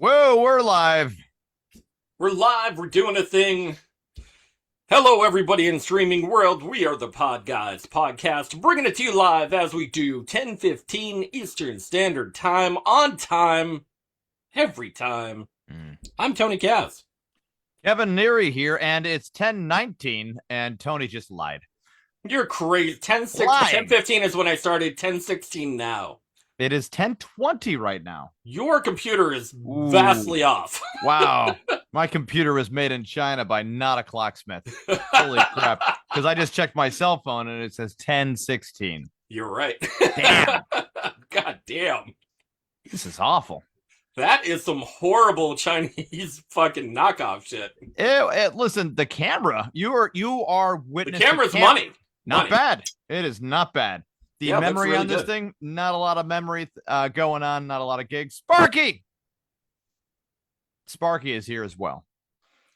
Whoa, we're live. We're live. We're doing a thing. Hello, everybody in streaming world. We are the Podguyz Podcast, bringing it to you live as we do 10:15 Eastern Standard Time, on time, every time. I'm Tony Kaz. Kevin Neary here, and it's 10:19, and Tony just lied. You're crazy. 10:15 is when I started. 10:16 now. It is 10:20 right now. Your computer is vastly off. Wow. My computer was made in China by not a clocksmith. Holy crap. Because I just checked my cell phone, and it says 10:16. You're right. Damn. God damn. This is awful. That is some horrible Chinese fucking knockoff shit. Listen, the camera, you are witnessing. The camera's money. Not bad. It is not bad. The memory really on this thing, not a lot of memory going on, not a lot of gigs. Sparky is here as well.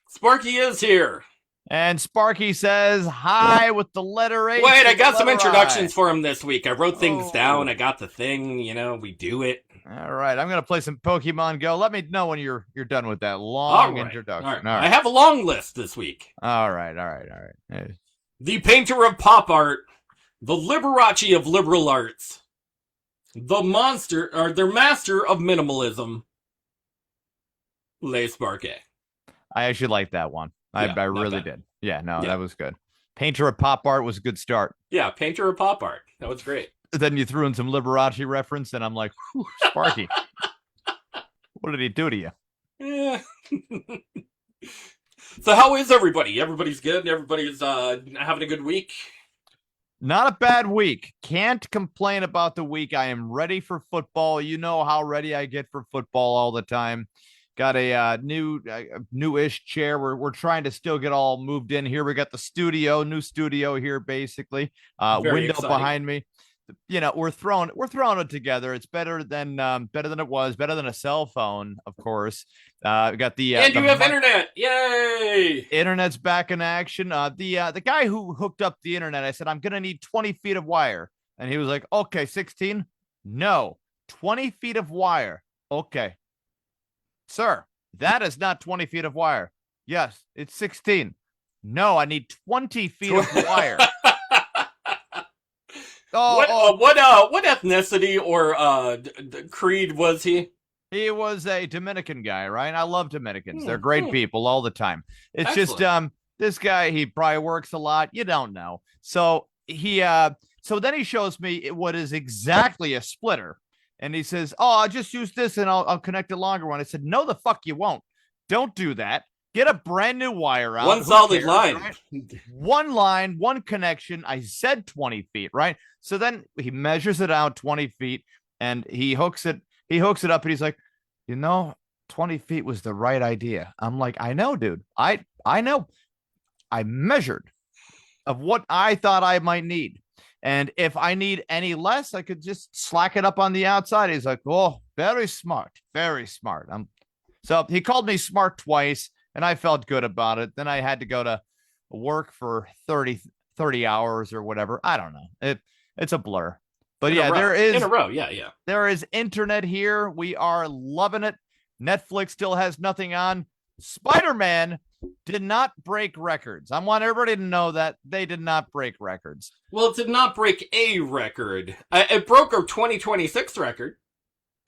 Sparky is here. And Sparky says hi with the letter H. Wait, I got some introductions for him this week. I wrote things down. I got the thing. We do it. All right. I'm going to play some Pokemon Go. Let me know when you're done with that long introduction. All right. I have a long list this week. All right. Hey. The painter of pop art, the Liberace of liberal arts, the master of minimalism, Les Sparky. I actually like that one. I really did. Yeah, no, Yeah. That was good. Painter of pop art was a good start. Yeah, painter of pop art. That was great. Then you threw in some Liberace reference, and I'm like, whew, Sparky. What did he do to you? Yeah. So how is everybody? Everybody's good? Everybody's having a good week? Not a bad week. Can't complain about the week. I am ready for football. You know how ready I get for football all the time. Got a newish chair. We're trying to still get all moved in here. We got the new studio here, basically. Window exciting behind me. We're throwing it together. It's better than it was. Better than a cell phone, of course. We got the and you have internet. Yay! Internet's back in action. The guy who hooked up the internet, I said, I'm gonna need 20 feet of wire, and he was like, okay, 16. No, 20 feet of wire. Okay, sir, that is not 20 feet of wire. Yes, it's 16. No, I need 20 feet of wire. What ethnicity or creed was he? He was a Dominican guy, right? I love Dominicans. They're great people all the time. It's Excellent. just this guy, he probably works a lot. You don't know. So then he shows me what is exactly a splitter. And he says, "Oh, I'll just use this and I'll connect a longer one." I said, "No, the fuck you won't. Don't do that. Get a brand new wire out. One solid line. Right? One line, one connection." I said 20 feet, right? So then he measures it out 20 feet and he hooks it up, and he's like, 20 feet was the right idea. I'm like, I know, dude. I know. I measured of what I thought I might need. And if I need any less, I could just slack it up on the outside. He's like, oh, very smart. Very smart. So he called me smart twice, and I felt good about it. Then I had to go to work for 30 hours or whatever. I don't know. It's a blur. But there is in a row. Yeah. There is internet here. We are loving it. Netflix still has nothing on. Spider-Man did not break records. I want everybody to know that they did not break records. Well, it did not break a record. It broke a 2026 record.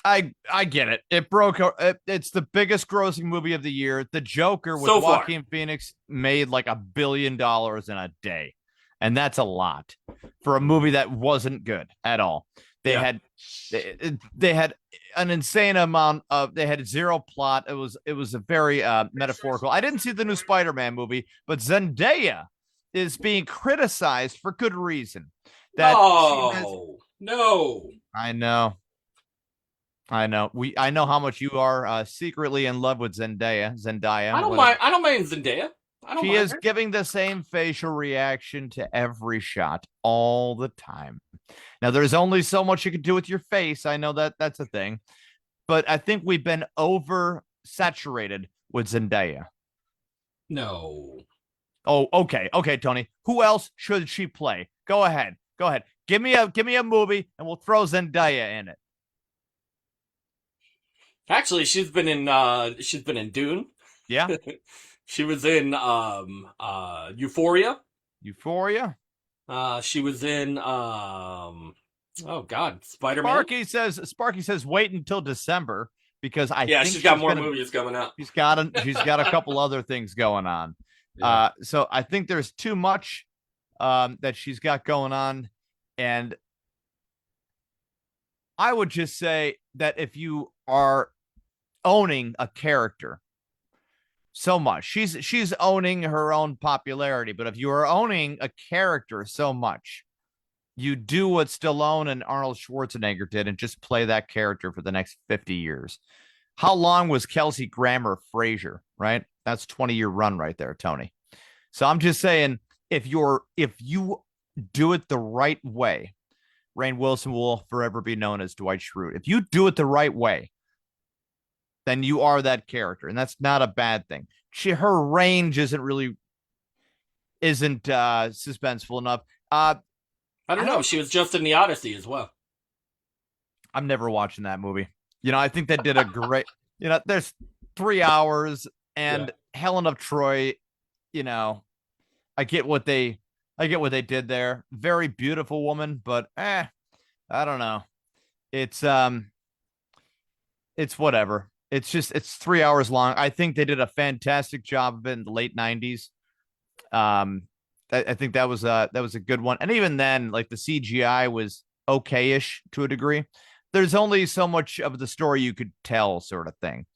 I get it. It broke. It's the biggest grossing movie of the year. The Joker with Joaquin Phoenix made like $1 billion in a day. And that's a lot for a movie that wasn't good at all. They had an insane amount of. They had zero plot. It was a very metaphorical. I didn't see the new Spider-Man movie, but Zendaya is being criticized for good reason. No. I know. I know how much you are secretly in love with Zendaya. I don't mind Zendaya. She is giving the same facial reaction to every shot all the time. Now, there's only so much you can do with your face. I know that's a thing. But I think we've been oversaturated with Zendaya. No. Oh, okay. Okay, Tony. Who else should she play? Go ahead. Give me a movie and we'll throw Zendaya in it. Actually, she's been in Dune. Yeah. She was in Euphoria. Euphoria. She was in oh God, Spider-Man. Sparky says wait until December because I think she's got more movies coming out. She's got a couple other things going on. Yeah. So I think there's too much that she's got going on, and I would just say that if you are owning a character so much, she's owning her own popularity, but if you are owning a character so much, you do what Stallone and Arnold Schwarzenegger did and just play that character for the next 50 years. How long was Kelsey Grammer Frasier, right? That's 20-year run right there, Tony. So I'm just saying, if you do it the right way, Rainn Wilson will forever be known as Dwight Schrute. If you do it the right way, then you are that character, and that's not a bad thing. Her range isn't suspenseful enough. I don't know. She was just in the Odyssey as well. I'm never watching that movie. I think they did a great. There's 3 hours, and Helen of Troy. I get what they did there. Very beautiful woman, but I don't know. It's whatever. It's 3 hours long. I think they did a fantastic job of it in the late 90s. I think that was a good one. And even then, like, the CGI was okay-ish to a degree. There's only so much of the story you could tell, sort of thing.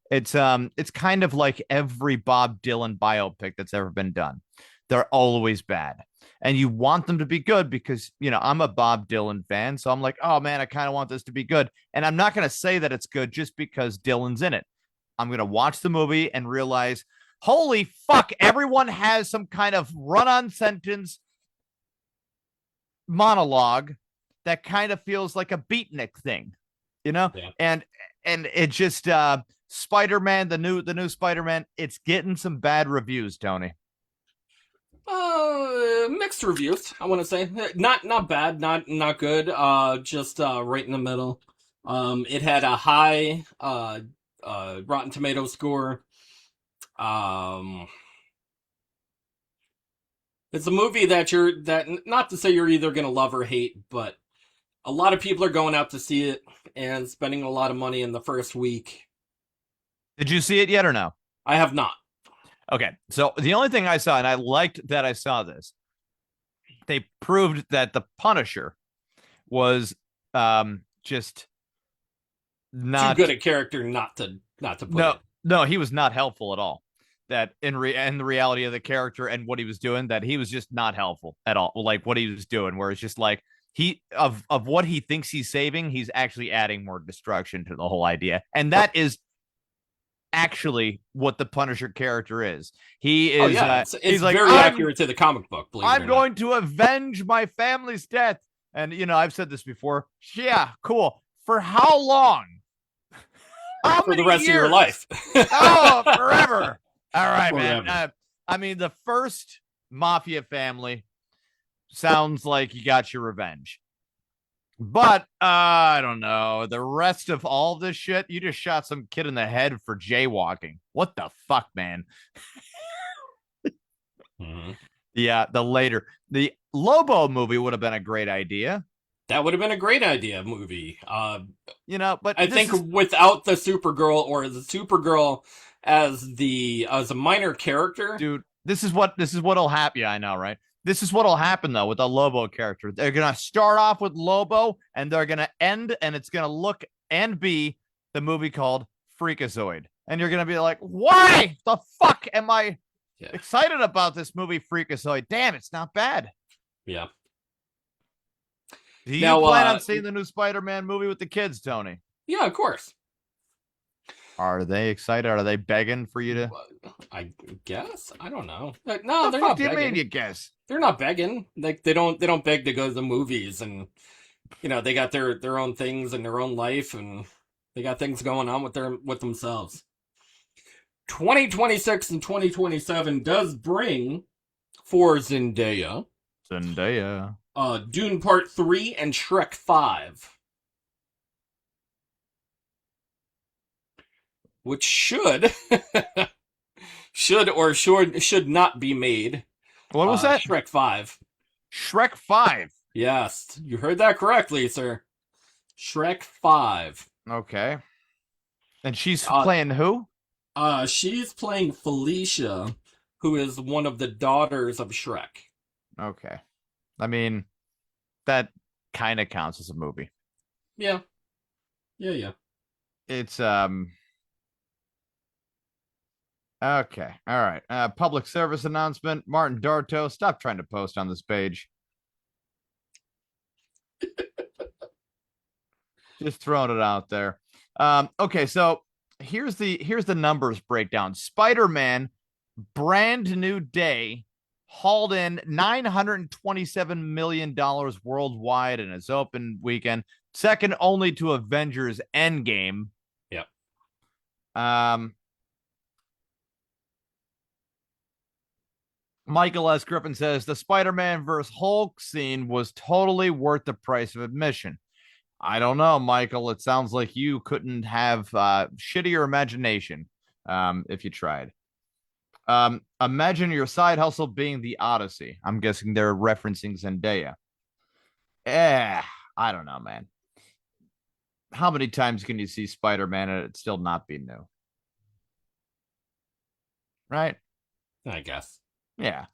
It's kind of like every Bob Dylan biopic that's ever been done. They're always bad. And you want them to be good because, I'm a Bob Dylan fan. So I'm like, oh man, I kind of want this to be good. And I'm not going to say that it's good just because Dylan's in it. I'm going to watch the movie and realize, holy fuck, everyone has some kind of run-on sentence monologue that kind of feels like a beatnik thing, Yeah. And it just Spider-Man, the new Spider-Man, it's getting some bad reviews, Tony. Mixed reviews, I want to say. Not bad, not good. Just right in the middle. It had a high Rotten Tomato score. It's a movie that not to say you're either gonna love or hate, but a lot of people are going out to see it and spending a lot of money in the first week. Did you see it yet or no? I have not. Okay, so the only thing I saw, and I liked that I saw this, they proved that the Punisher was just not too good a character not to put it. No, he was not helpful at all. That in the reality of the character and what he was doing, that he was just not helpful at all. Like what he was doing, where it's just like of what he thinks he's saving, he's actually adding more destruction to the whole idea, and that is actually what the Punisher character is. He is. It's like, very accurate to the comic book. I'm going to avenge my family's death, and I've said this before. Yeah, cool. For how long? For the rest of your life. Oh, forever. All right, man. I mean, the first mafia family sounds like you got your revenge. But I don't know. The rest of all this shit, you just shot some kid in the head for jaywalking. What the fuck, man? Mm-hmm. Yeah, the Lobo movie would have been a great idea. That would have been a great idea movie. But I think without the Supergirl, or the Supergirl as a minor character, dude, this is what'll happen. Yeah, I know, right? This is what'll happen though with the Lobo character. They're gonna start off with Lobo, and they're gonna end, and it's gonna look and be the movie called Freakazoid, and you're gonna be like, why the fuck am I excited about this movie Freakazoid? Damn, it's not bad. Yeah. Do you plan on seeing the new Spider-Man movie with the kids, Tony? Yeah, of course. Are they excited? Are they begging for you to? I guess. I don't know. No, they're not begging. What do you mean, you guess? They're not begging. Like they don't beg to go to the movies, and they got their own things and their own life, and they got things going on with themselves. 2026 and 2027 does bring for Zendaya, Dune Part 3 and Shrek 5. which should should not be made. What was that? Shrek 5. Shrek 5. Yes, you heard that correctly, sir. Shrek 5. Okay. And she's playing who? She's playing Felicia, who is one of the daughters of Shrek. Okay. I mean, that kind of counts as a movie. Yeah. Yeah. It's okay. All right. Public service announcement. Martin Darto, stop trying to post on this page. Just throwing it out there. Okay, so here's the numbers breakdown. Spider-Man, brand new day, hauled in $927 million worldwide in its open weekend, second only to Avengers Endgame. Yep. Michael S. Griffin says the Spider-Man vs. Hulk scene was totally worth the price of admission. I don't know, Michael. It sounds like you couldn't have shittier imagination if you tried. Imagine your side hustle being the Odyssey. I'm guessing they're referencing Zendaya. I don't know, man. How many times can you see Spider-Man and it still not be new? Right? I guess. Yeah.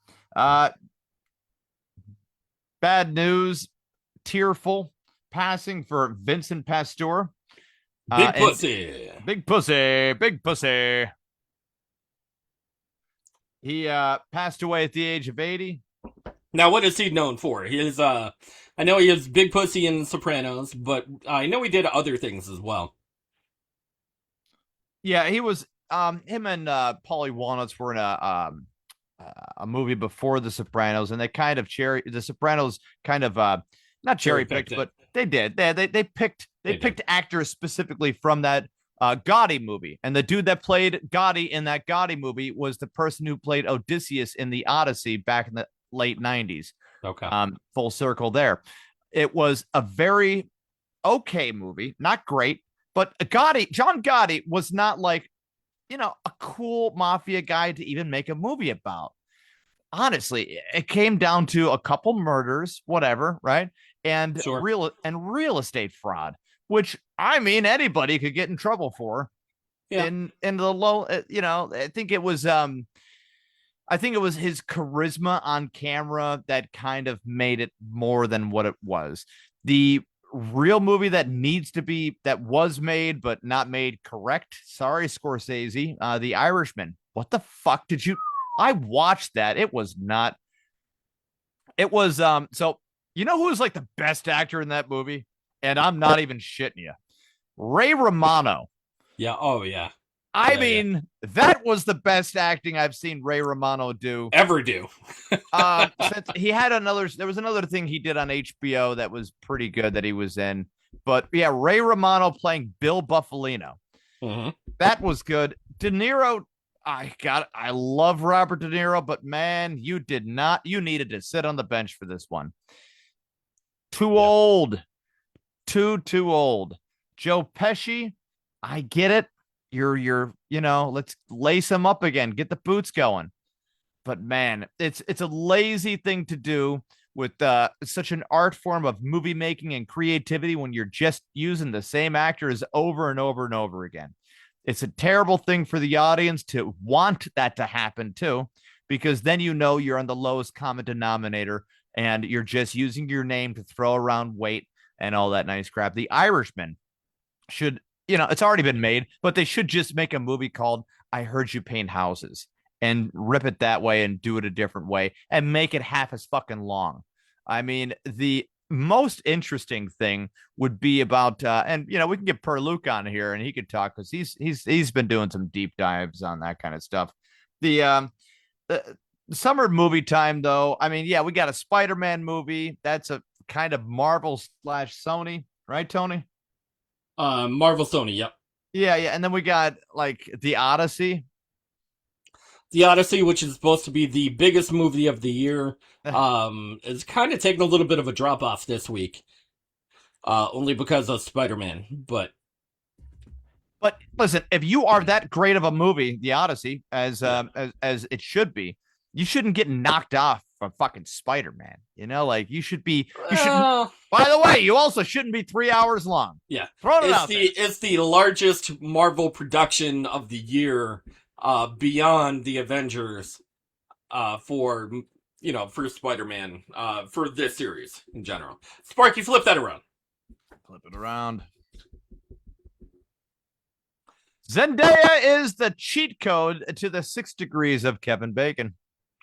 Bad news. Tearful passing for Vincent Pastore. Big pussy. Big pussy. Big pussy. He passed away at the age of 80. Now, what is he known for? He is, I know he is Big Pussy in Sopranos, but I know he did other things as well. Yeah, he was, him and Paulie Walnuts were in a movie before The Sopranos, and they kind of The Sopranos kind of, not cherry picked, but they did. They picked actors specifically from that Gotti movie, and the dude that played Gotti in that Gotti movie was the person who played Odysseus in the Odyssey back in the late 90s. Okay. Full circle there. It was a very okay movie, not great, but John Gotti was not like, a cool mafia guy to even make a movie about. Honestly, it came down to a couple murders, whatever, right? And sure. real estate fraud, which I mean anybody could get in trouble for. Yeah. In the low, I think it was his charisma on camera that kind of made it more than what it was. The real movie that was made but not made correct. Sorry, Scorsese. The Irishman. What the fuck did you? I watched that. It was not. It was so you know who was like the best actor in that movie? And I'm not even shitting you. Ray Romano. Yeah. Oh yeah. I mean, that was the best acting I've seen Ray Romano ever do. Since he had there was another thing he did on HBO that was pretty good that he was in. But yeah, Ray Romano playing Bill Buffalino. Mm-hmm. That was good. De Niro, I love Robert De Niro, but man, you needed to sit on the bench for this one. Too old. Too old. Joe Pesci, I get it. You're let's lace him up again, get the boots going. But man, it's a lazy thing to do with such an art form of movie making and creativity when you're just using the same actors over and over and over again. It's a terrible thing for the audience to want that to happen too, because then you're on the lowest common denominator and you're just using your name to throw around weight and all that nice crap. The Irishman should, it's already been made, but they should just make a movie called I Heard You Paint Houses and rip it that way and do it a different way and make it half as fucking long. I mean, the most interesting thing would be about, and we can get Perluke on here and he could talk because he's been doing some deep dives on that kind of stuff. The summer movie time, though, I mean, yeah, we got a Spider-Man movie. That's a kind of Marvel / Sony, right, Tony? Marvel Sony, yep. Yeah, and then we got like the Odyssey. The Odyssey, which is supposed to be the biggest movie of the year, is kind of taking a little bit of a drop off this week, only because of Spider-Man. But But listen, if you are that great of a movie, The Odyssey, as it should be, you shouldn't get knocked off from fucking Spider-Man. Like you should be. You shouldn't. By the way, you also shouldn't be 3 hours long. Yeah, Throw it out there. It's the largest Marvel production of the year, beyond the Avengers, for Spider-Man, for this series in general. Sparky, flip that around. Flip it around. Zendaya is the cheat code to the 6 degrees of Kevin Bacon.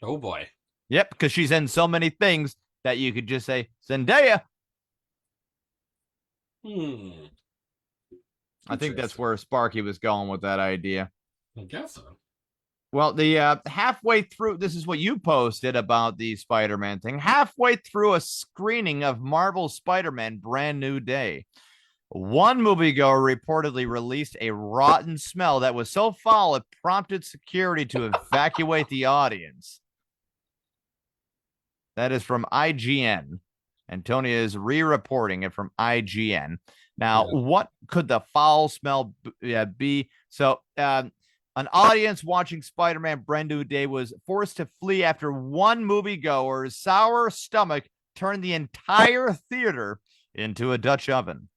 Oh boy. Yep, because she's in so many things that you could just say Zendaya. I think that's where Sparky was going with that idea. I guess so. Well, the halfway through, this is what you posted about the Spider-Man thing. Halfway through a screening of Marvel Spider-Man Brand New Day, one moviegoer reportedly released a rotten smell that was so foul it prompted security to evacuate the audience. That is from IGN. Antonia is re-reporting it from IGN. Now, what could the foul smell be? So, an audience watching Spider-Man Brand New Day was forced to flee after one moviegoer's sour stomach turned the entire theater into a Dutch oven.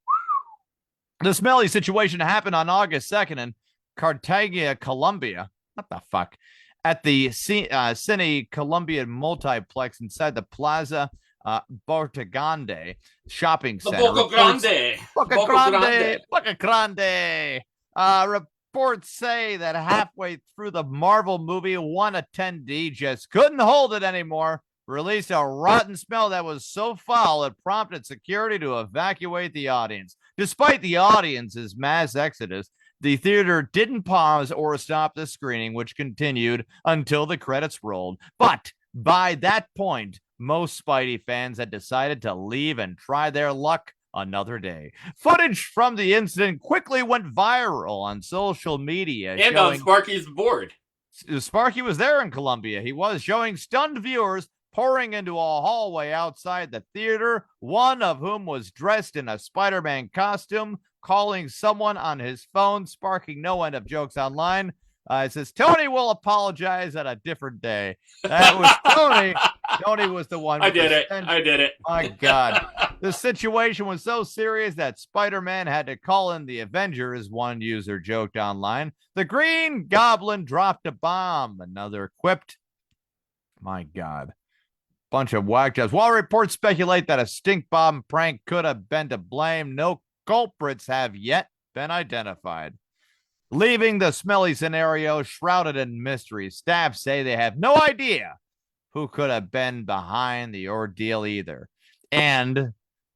The smelly situation happened on August 2nd in Cartagena, Colombia. What the fuck? At the Cine Columbia multiplex inside the Plaza Boca Grande shopping center. Boca Grande. Reports say that halfway through the Marvel movie, one attendee just couldn't hold it anymore, released a rotten smell that was so foul it prompted security to evacuate the audience. Despite the audience's mass exodus, the theater didn't pause or stop the screening, which continued until the credits rolled. But by that point, most Spidey fans had decided to leave and try their luck another day. Footage from the incident quickly went viral on social media. And on Sparky's board. Sparky was there in Colombia. He was showing stunned viewers pouring into a hallway outside the theater, one of whom was dressed in a Spider-Man costume, calling someone on his phone, sparking no end of jokes online. It says, Tony will apologize at a different day. That was Tony. Tony was the one. I did it. My God. The situation was so serious that Spider-Man had to call in the Avengers, one user joked online. The Green Goblin dropped a bomb, another quipped. My God. Bunch of whack jobs. While reports speculate that a stink bomb prank could have been to blame, no culprits have yet been identified. Leaving the smelly scenario shrouded in mystery, staff say they have no idea who could have been behind the ordeal either. And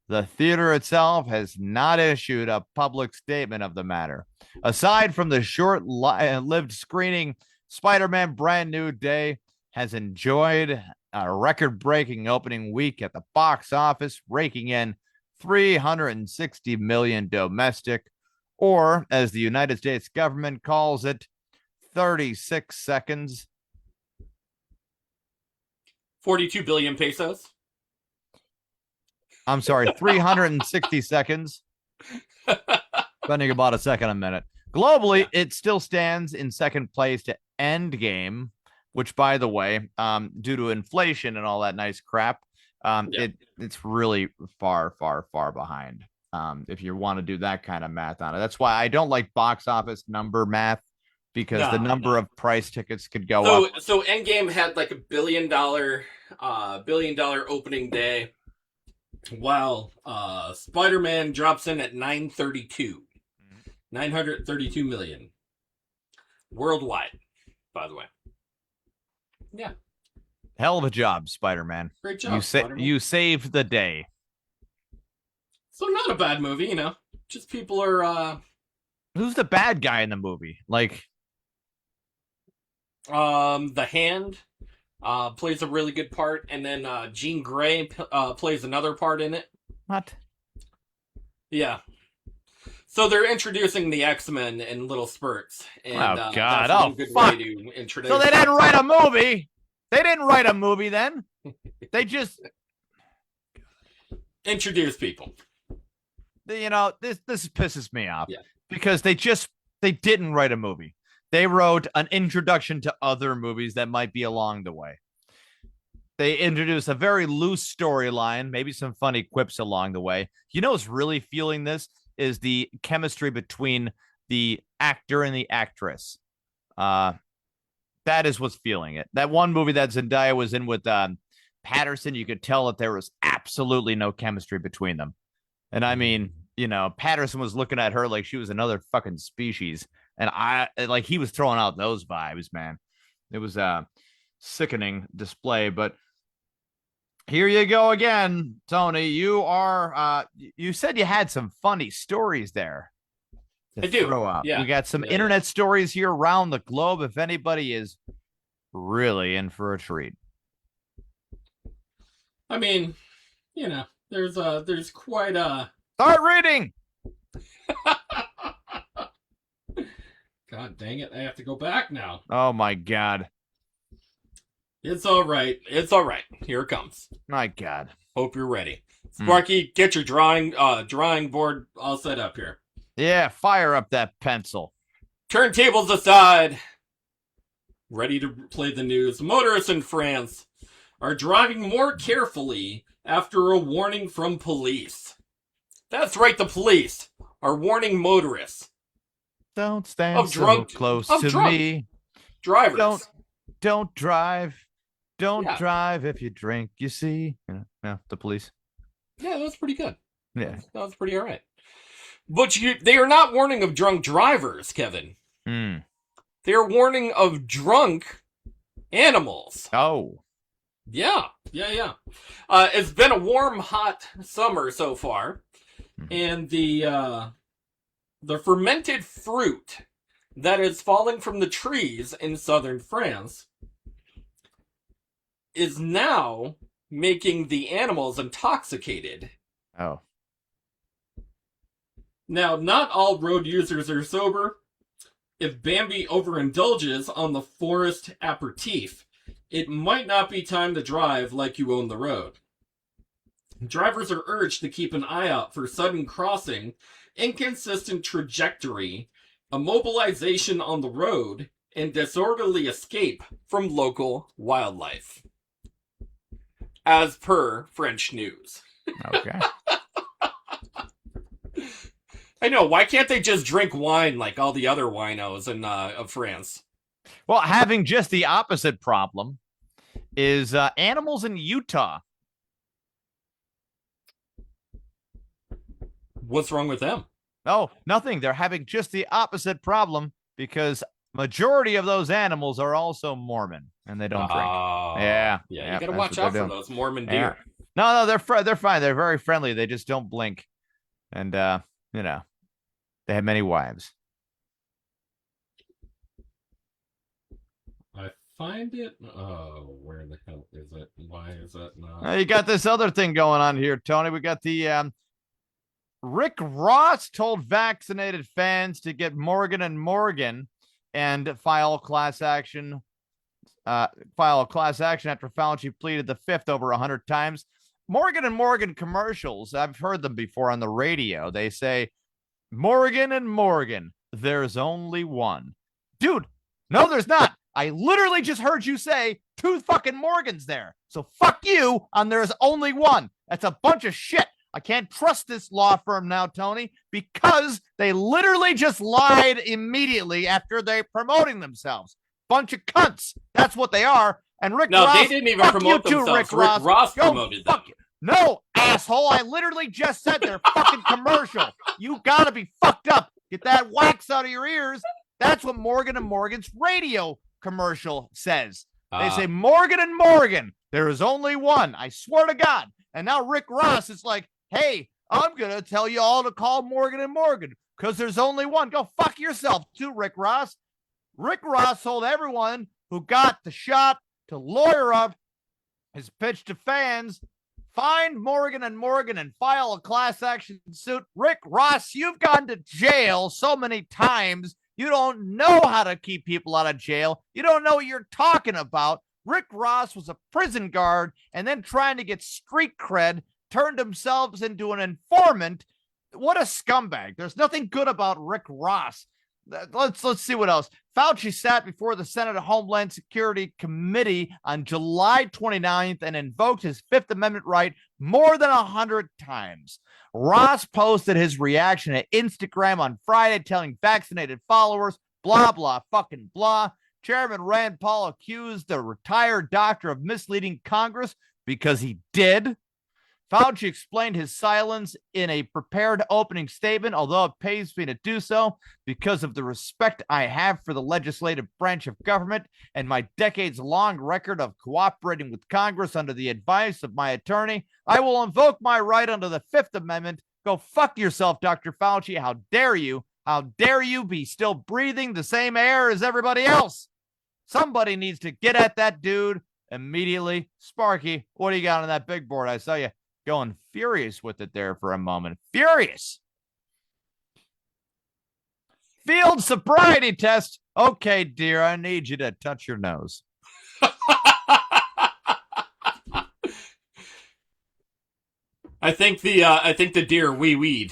the theater itself has not issued a public statement of the matter. Aside from the short-lived screening, Spider-Man Brand New Day has enjoyed a record-breaking opening week at the box office, raking in $360 million domestic, or as the United States government calls it, 36 seconds. 42 billion pesos. I'm sorry, 360 seconds. Spending about a second a minute. Globally, it still stands in second place to Endgame, which, by the way, due to inflation and all that nice crap, it's really far, far, far behind. If you want to do that kind of math on it. That's why I don't like box office number math, because the number of price tickets could go up. So Endgame had like $1 billion opening day, while Spider-Man drops in at 932 million worldwide, by the way. Yeah. Hell of a job, Spider-Man. Great job. You saved the day. So not a bad movie, just people are Who's the bad guy in the movie? Like The Hand plays a really good part, and then Jean Grey plays another part in it. What? Yeah. So they're introducing the X-Men in little spurts. And, oh, God. That's one good way to introduce. So they didn't write a movie. They didn't write a movie then. They just introduce people. This pisses me off because they just They didn't write a movie. They wrote an introduction to other movies that might be along the way. They introduced a very loose storyline, maybe some funny quips along the way. You know what's really feeling this is the chemistry between the actor and the actress. That is what's feeling it. That one movie that Zendaya was in with Patterson, you could tell that there was absolutely no chemistry between them. And I mean, Patterson was looking at her like she was another fucking species. And he was throwing out those vibes, man. It was a sickening display. But here you go again, Tony. You said you had some funny stories there. I do. Throw out. Yeah. We got some internet stories here around the globe. If anybody is really in for a treat. I mean, there's quite a... Start reading! God dang it, I have to go back now. Oh my God. It's all right. It's all right. Here it comes. My God. Hope you're ready. Sparky, get your drawing board all set up here. Yeah, fire up that pencil. Turntables aside. Ready to play the news. Motorists in France are driving more carefully after a warning from police. That's right, the police are warning motorists. Don't stand so close to me. Drivers. Don't drive. Don't drive if you drink, you see. Yeah, the police. Yeah, that's pretty good. Yeah. That was pretty all right. But they are not warning of drunk drivers, Kevin. They are warning of drunk animals. Oh. Yeah. It's been a warm, hot summer so far. And the fermented fruit that is falling from the trees in southern France is now making the animals intoxicated. Oh. Now, not all road users are sober. If Bambi overindulges on the forest aperitif, it might not be time to drive like you own the road. Drivers are urged to keep an eye out for sudden crossing, inconsistent trajectory, immobilization on the road, and disorderly escape from local wildlife. As per French news. Okay. I know, why can't they just drink wine like all the other winos in of France? Well, having just the opposite problem is animals in Utah. What's wrong with them? Oh, nothing. They're having just the opposite problem because majority of those animals are also Mormon and they don't drink. Yeah, you gotta watch out for those Mormon deer. No, they're fine. They're very friendly. They just don't blink. And, they have many wives. I find it. Oh, where the hell is it? Why is it not? You got this other thing going on here, Tony. We got the Rick Ross told vaccinated fans to get Morgan and Morgan and file a class action after Fauci pleaded the fifth over 100 times. Morgan and Morgan commercials, I've heard them before on the radio. They say, Morgan and Morgan, there's only one. Dude, no, there's not. I literally just heard you say 2 fucking Morgans there. So fuck you on there's only one. That's a bunch of shit. I can't trust this law firm now, Tony, because they literally just lied immediately after they promoting themselves. Bunch of cunts. That's what they are. And Rick Ross. No, they didn't even promote themselves. Rick Ross promoted them. No, asshole. I literally just said their fucking commercial. You gotta be fucked up. Get that wax out of your ears. That's what Morgan and Morgan's radio commercial says. They say, Morgan and Morgan, there is only one. I swear to God. And now Rick Ross is like, hey, I'm going to tell you all to call Morgan and Morgan because there's only one. Go fuck yourself too, Rick Ross. Rick Ross told everyone who got the shot to lawyer up his pitch to fans, find Morgan and Morgan and file a class action suit. Rick Ross, you've gone to jail so many times. You don't know how to keep people out of jail. You don't know what you're talking about. Rick Ross was a prison guard and then trying to get street cred, turned himself into an informant. What a scumbag. There's nothing good about Rick Ross. let's see what else. Fauci sat before the Senate Homeland Security Committee on July 29th and invoked his Fifth Amendment right more than 100 times. Ross posted his reaction to Instagram on Friday, telling vaccinated followers, blah, blah, fucking blah. Chairman Rand Paul accused the retired doctor of misleading Congress because he did. Fauci explained his silence in a prepared opening statement, although it pays me to do so because of the respect I have for the legislative branch of government and my decades-long record of cooperating with Congress under the advice of my attorney. I will invoke my right under the Fifth Amendment. Go fuck yourself, Dr. Fauci. How dare you? How dare you be still breathing the same air as everybody else? Somebody needs to get at that dude immediately. Sparky, what do you got on that big board? I saw you going furious with it there for a moment. Furious. Field sobriety test. Okay, dear, I need you to touch your nose. I think the deer wee-weed.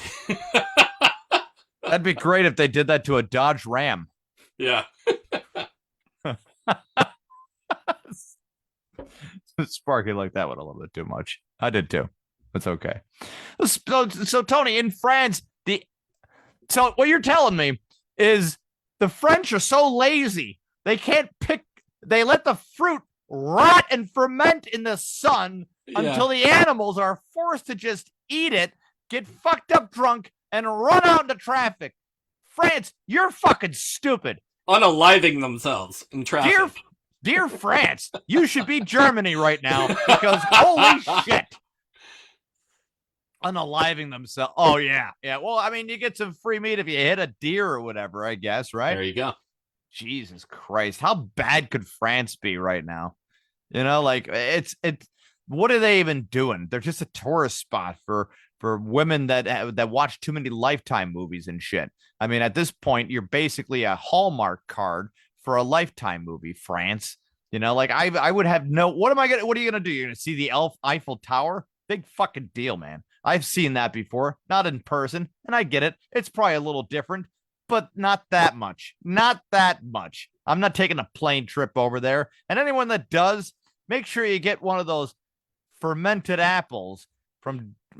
That'd be great if they did that to a Dodge Ram. Yeah. Sparky like that one a little bit too much. I did too. It's okay. So Tony, in France, so what you're telling me is the French are so lazy they can't pick. They let the fruit rot and ferment in the sun until the animals are forced to just eat it, get fucked up drunk, and run out into traffic. France, you're fucking stupid. Unaliving themselves in traffic. Dear France, you should be Germany right now because holy shit. Unaliving themselves. Oh, yeah. Yeah. Well, I mean, you get some free meat if you hit a deer or whatever, I guess, right? There you go. Jesus Christ. How bad could France be right now? You know, like it's what are they even doing? They're just a tourist spot for women that watch too many Lifetime movies and shit. I mean, at this point, you're basically a Hallmark card for a Lifetime movie, France. You know, like I would have what are you gonna do? You're gonna see the Eiffel Tower? Big fucking deal, man. I've seen that before, not in person, and I get it. It's probably a little different, but not that much. Not that much. I'm not taking a plane trip over there. And anyone that does, make sure you get one of those fermented apples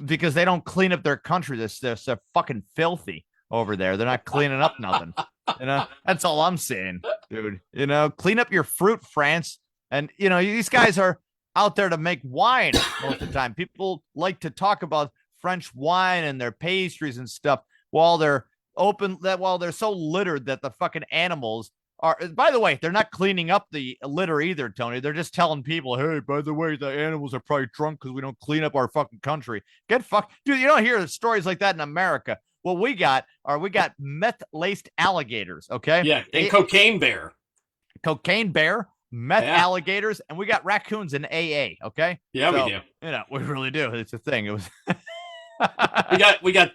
because they don't clean up their country. They're fucking filthy over there. They're not cleaning up nothing. You know, that's all I'm saying, dude. You know, clean up your fruit, France. And, you know, these guys are out there to make wine most of the time. People like to talk about French wine and their pastries and stuff while they're so littered that the fucking animals are. By the way, they're not cleaning up the litter either, Tony. They're just telling people, hey, by the way, the animals are probably drunk because we don't clean up our fucking country. Get fucked. Dude, you don't hear stories like that in America. What we got meth-laced alligators, okay? Yeah, and cocaine bear. Cocaine bear, meth alligators, and we got raccoons in AA, okay? Yeah, we do. You know, we really do. It's a thing. It was we got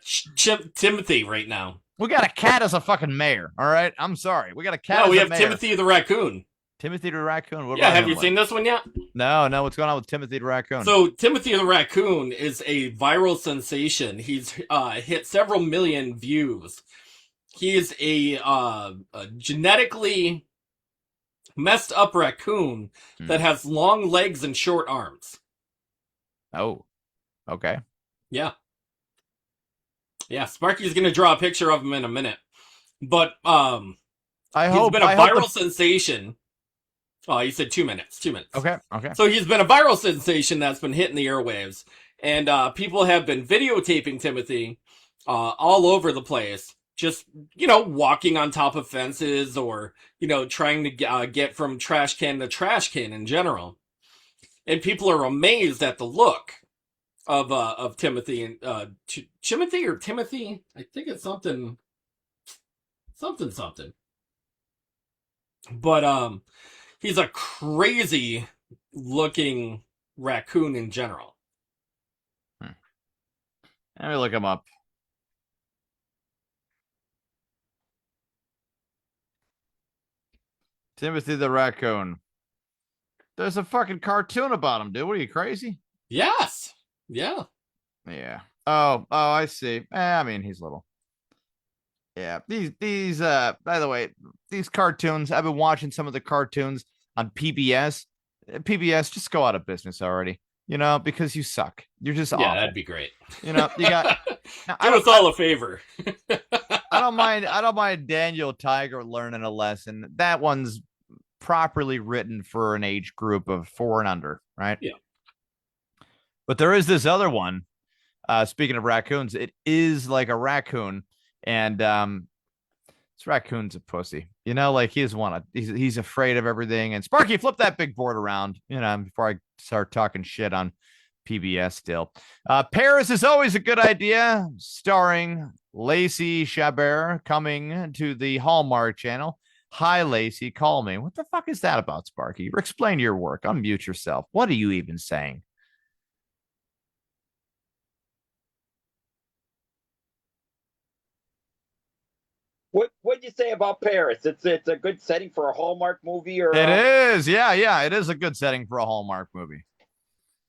Timothy right now. We got a cat as a fucking mayor, all right? I'm sorry. We got a cat as a mayor. No, we have Timothy the raccoon. Timothy the raccoon. What have you seen this one yet? No. What's going on with Timothy the raccoon? So Timothy the raccoon is a viral sensation. He's hit several million views. He is a genetically messed up raccoon that has long legs and short arms. Oh, okay. Yeah. Yeah, Sparky's going to draw a picture of him in a minute. But he's been a viral sensation. Oh, you said 2 minutes. 2 minutes. Okay. So he's been a viral sensation that's been hitting the airwaves. And people have been videotaping Timothy all over the place. Just, you know, walking on top of fences or, you know, trying to get from trash can to trash can in general. And people are amazed at the look of Timothy and Timothy or Timothy. I think it's something. But he's a crazy looking raccoon in general. Let me look him up. Timothy the raccoon. There's a fucking cartoon about him, dude. What are you, crazy? Yes. Yeah. Yeah. Oh, I see. I mean, he's little. Yeah, these by the way, these cartoons, I've been watching some of the cartoons on PBS. PBS, just go out of business already, because you suck. You're just Yeah, awful. that'd be great. You got now, Do us all a favor. I don't mind Daniel Tiger learning a lesson. That one's properly written for an age group of 4 and under, right? Yeah. But there is this other one. Speaking of raccoons, it is like a raccoon, and this raccoon's a pussy. Like he's afraid of everything. And Sparky, flip that big board around, before I start talking shit on PBS still. Paris is always a good idea, starring Lacey Chabert, coming to the Hallmark Channel. Hi, Lacey, call me. What the fuck is that about, Sparky? Explain your work. Unmute yourself. What are you even saying? What'd you say about Paris? It's a good setting for a Hallmark movie, or It is, yeah, it is a good setting for a Hallmark movie.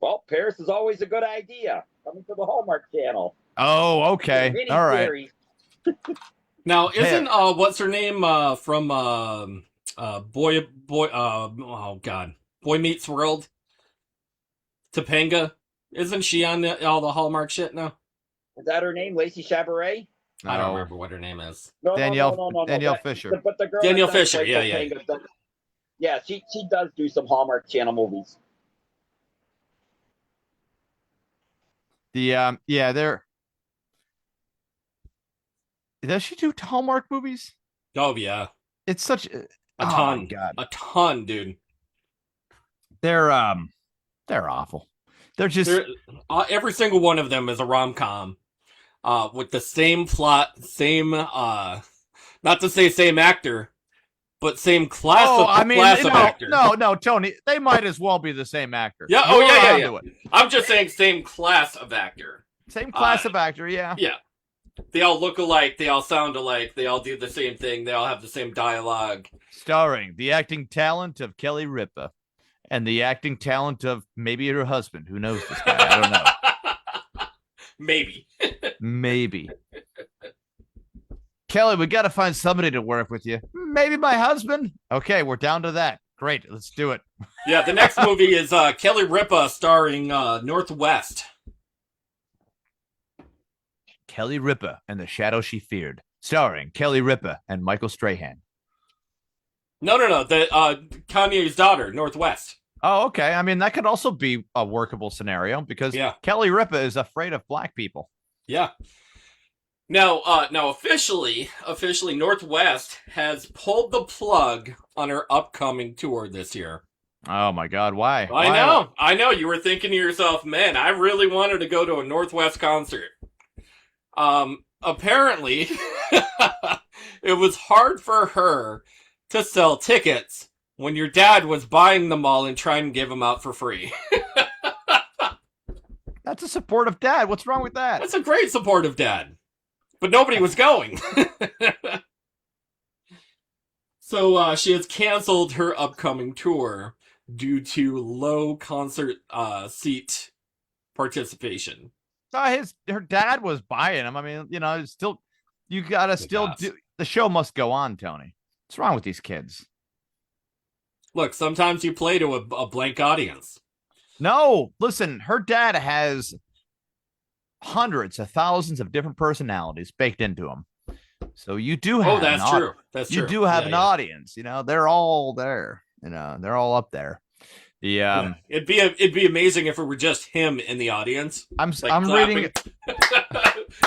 Well, Paris is always a good idea. Coming to the Hallmark Channel. Oh, okay, all right. Series. Now, isn't what's her name from Boy Meets World? Topanga, isn't she on all the Hallmark shit now? Is that her name, Lacey Chabert? No. I don't remember what her name is. No, Danielle Fisher. But the girl Danielle Fisher, yeah. Yeah, she does do some Hallmark Channel movies. They're. Does she do Hallmark movies? Oh yeah, it's such a ton, a ton, dude. They're awful. They're every single one of them is a rom-com, with the same plot, same not to say same actor, but same class of actor. No, Tony, they might as well be the same actor. Yeah, yeah. I'm just saying same class of actor. Same class of actor, yeah. Yeah. They all look alike, they all sound alike, they all do the same thing, they all have the same dialogue. Starring the acting talent of Kelly Ripa and the acting talent of maybe her husband. Who knows this guy? I don't know. Maybe. Maybe. Kelly, we got to find somebody to work with you. Maybe my husband. Okay, we're down to that. Great, let's do it. Yeah, the next movie is Kelly Ripa starring Northwest. Kelly Ripa and the Shadow She Feared, starring Kelly Ripa and Michael Strahan. No. The Kanye's daughter, Northwest. Oh, okay. I mean, that could also be a workable scenario because Kelly Ripa is afraid of black people. Yeah. Now officially, Northwest has pulled the plug on her upcoming tour this year. Oh my God, why? I know. You were thinking to yourself, man, I really wanted to go to a Northwest concert. Apparently, it was hard for her to sell tickets when your dad was buying them all and trying to give them out for free. That's a supportive dad. What's wrong with that? That's a great supportive dad. But nobody was going. So she has canceled her upcoming tour due to low concert seat participation. Her dad was buying them. I mean, you gotta do. The show must go on, Tony. What's wrong with these kids? Look, sometimes you play to a blank audience. No, listen, her dad has hundreds of thousands of different personalities baked into him. So you do have that's true. That's true. You do have an audience, they're all there. They're all up there. Yeah. It'd be amazing if it were just him in the audience. I'm reading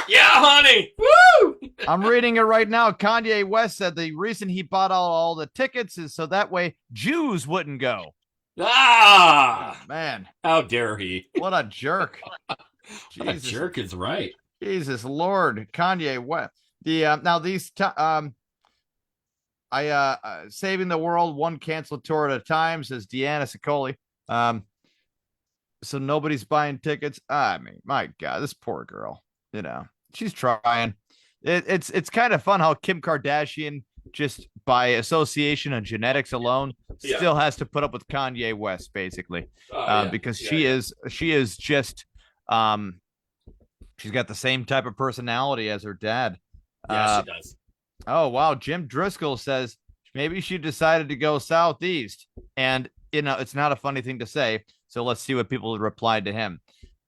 Yeah, honey. Woo! I'm reading it right now. Kanye West said the reason he bought all the tickets is so that way Jews wouldn't go. Ah, man. How dare he? What a jerk. What a jerk is right. Jesus Lord, Kanye West. Now these saving the world one canceled tour at a time, says Deanna Sicoli. So nobody's buying tickets. I mean, my God, this poor girl. She's trying. It's kind of fun how Kim Kardashian, just by association and genetics alone, still has to put up with Kanye West, basically, because she is just she's got the same type of personality as her dad. Yeah, she does. Oh, wow. Jim Driscoll says maybe she decided to go southeast. And, it's not a funny thing to say. So let's see what people replied to him.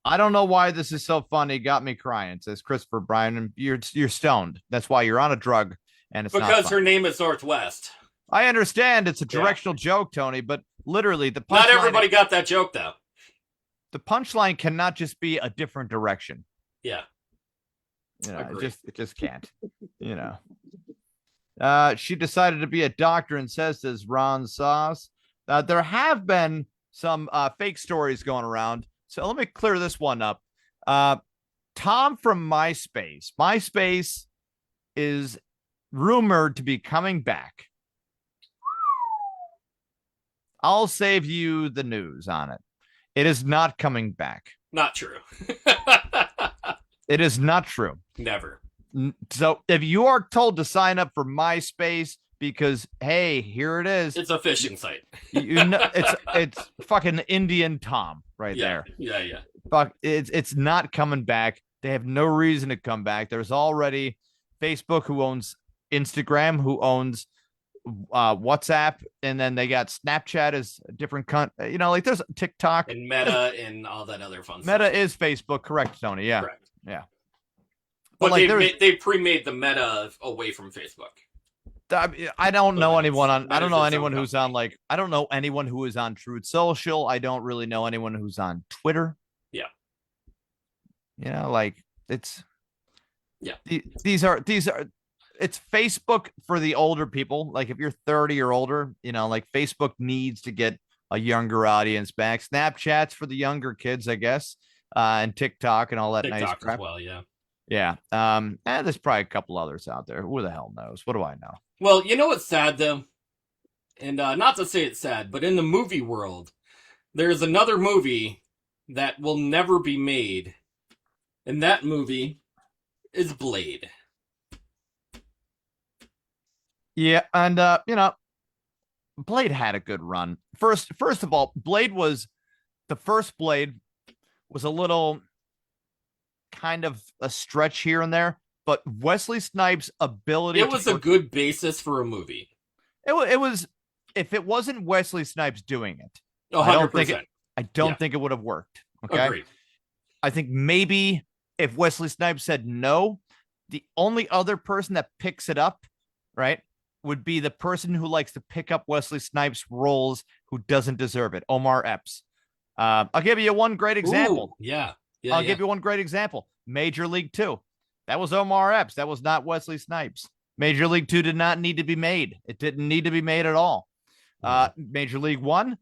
I don't know why this is so funny. Got me crying, says Christopher Bryan. And you're stoned. That's why you're on a drug. And it's Because not her name is Northwest. I understand it's a directional joke, Tony, but literally the punchline. Not everybody got that joke, though. The punchline cannot just be a different direction. Yeah. It just can't. She decided to be a doctor and says Ron Sauce. There have been some fake stories going around. So let me clear this one up. Tom from MySpace. MySpace is rumored to be coming back. I'll save you the news on it. It is not coming back. Not true. It is not true. Never. So if you are told to sign up for MySpace because, hey, here it is. It's a phishing site. It's fucking Indian Tom there. Yeah. Fuck, it's not coming back. They have no reason to come back. There's already Facebook, who owns Instagram, who owns WhatsApp, and then they got Snapchat as a different there's TikTok and Meta and all that other fun Meta stuff. is Facebook, correct, Tony? Yeah. Correct. Yeah. But they pre-made the Meta away from Facebook. I don't know anyone on. I don't know anyone company. who's on I don't know anyone who is on Truth Social. I don't really know anyone who's on Twitter. Yeah. It's. Yeah. These are. It's Facebook for the older people. Like if you're 30 or older, Facebook needs to get a younger audience back. Snapchat's for the younger kids, I guess, and TikTok and all that TikTok nice crap. as well, yeah. Yeah. And there's probably a couple others out there. Who the hell knows? What do I know? Well, you know what's sad though, and not to say it's sad, but in the movie world, there's another movie that will never be made, and that movie is Blade. Yeah, and Blade had a good run. First of all, the first Blade was a little kind of a stretch here and there, but Wesley Snipes' ability it was a good basis for a movie. It was if it wasn't Wesley Snipes doing it, 100%. I don't think it would have worked. Okay. Agreed. I think maybe if Wesley Snipes said no, the only other person that picks it up, right, would be the person who likes to pick up Wesley Snipes roles who doesn't deserve it. Omar Epps. I'll give you one great example. Ooh, yeah. I'll give you one great example. Major League 2. That was Omar Epps. That was not Wesley Snipes. Major League 2 did not need to be made. It didn't need to be made at all. Major League 1,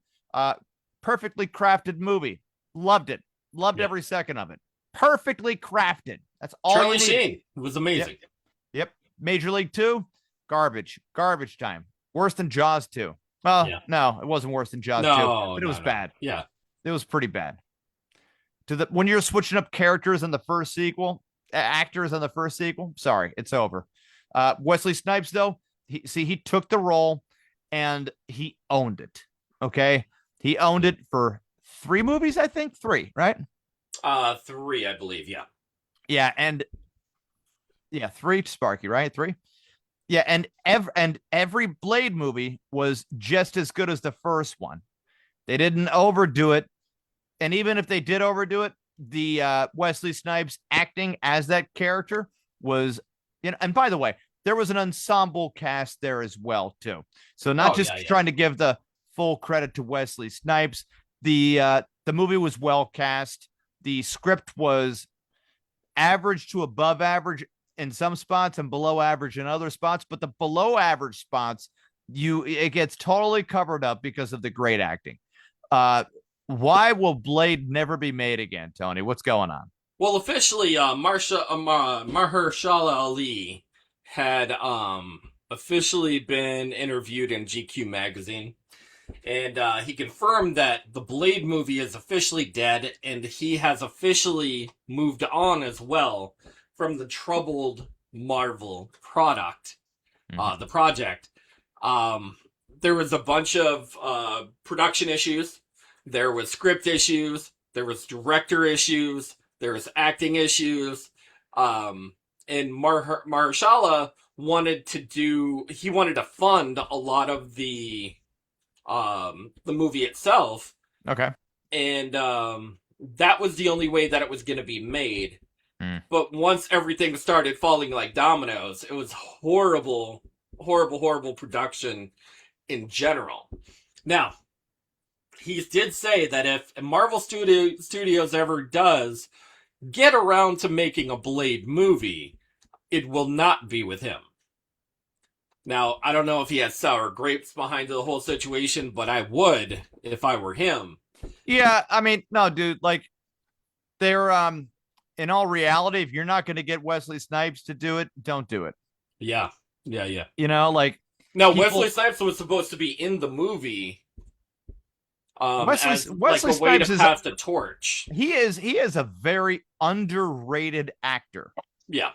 perfectly crafted movie. Loved it. Loved every second of it. Perfectly crafted. That's all. Charlie Sheen. It was amazing. Yep. Major League 2, garbage. Garbage time. Worse than Jaws 2. Well, no, it wasn't worse than Jaws 2, but it was bad. Yeah. It was pretty bad. When you're switching up characters in the first sequel, actors in the first sequel, sorry, it's over. Wesley Snipes, though, he took the role and he owned it. Okay. He owned it for 3 movies, I think. 3, right? 3, I believe. Yeah. Yeah. And 3, Sparky, right? 3. Yeah. And every Blade movie was just as good as the first one. They didn't overdo it. And even if they did overdo it, the Wesley Snipes acting as that character was, and by the way, there was an ensemble cast there as well, too. So not trying to give the full credit to Wesley Snipes. The movie was well cast. The script was average to above average in some spots and below average in other spots. But the below average spots, it gets totally covered up because of the great acting. Why will Blade never be made again, Tony? What's going on? Well, officially, Mahershala Ali had officially been interviewed in GQ magazine, and he confirmed that the Blade movie is officially dead, and he has officially moved on as well from the troubled Marvel product, the project. There was a bunch of production issues. There was script issues. There was director issues. There was acting issues. And Mahershala wanted to fund a lot of the movie itself. Okay. And that was the only way that it was going to be made. But once everything started falling like dominoes, it was horrible production in general. Now, he did say that if Marvel Studios ever does get around to making a Blade movie, it will not be with him. Now, I don't know if he has sour grapes behind the whole situation, but I would if I were him. Yeah, I mean, no, dude, like, they're, in all reality, if you're not going to get Wesley Snipes to do it, don't do it. Yeah. You know, like... No, Wesley Snipes was supposed to be in the movie Wesley as like a way to pass the torch. He is a very underrated actor. Yeah.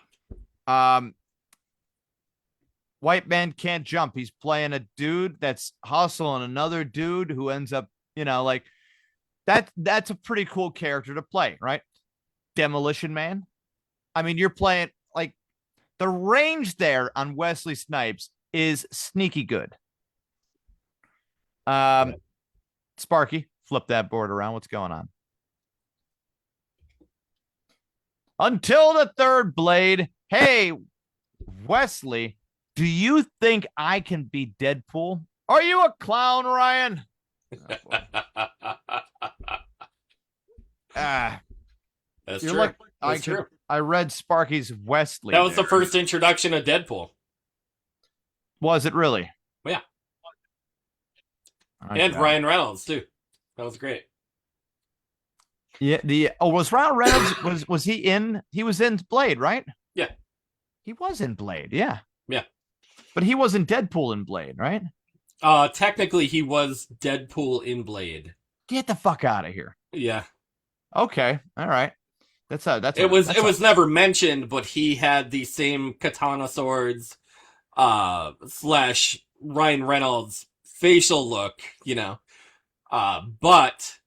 White Man Can't Jump. He's playing a dude that's hustling another dude who ends up, you know, like... That's a pretty cool character to play, right? Demolition Man. I mean, you're playing, like, the range there on Wesley Snipes is sneaky good. Sparky, flip that board around. What's going on? Until the third Blade. Hey, Wesley, do you think I can be Deadpool? Are you a clown, Ryan? That's true. Like, That's true. I read Sparky's Wesley. That was the first introduction of Deadpool. Was it really? Yeah. Okay. And Ryan Reynolds too. That was great. Yeah. Was Ryan Reynolds was he in? He was in Blade, right? Yeah. He was in Blade. Yeah. Yeah. But he wasn't Deadpool in Blade, right? Technically, he was Deadpool in Blade. Get the fuck out of here. Yeah. Okay. All right. It was never mentioned, but he had the same katana swords, / Ryan Reynolds facial look, you know. But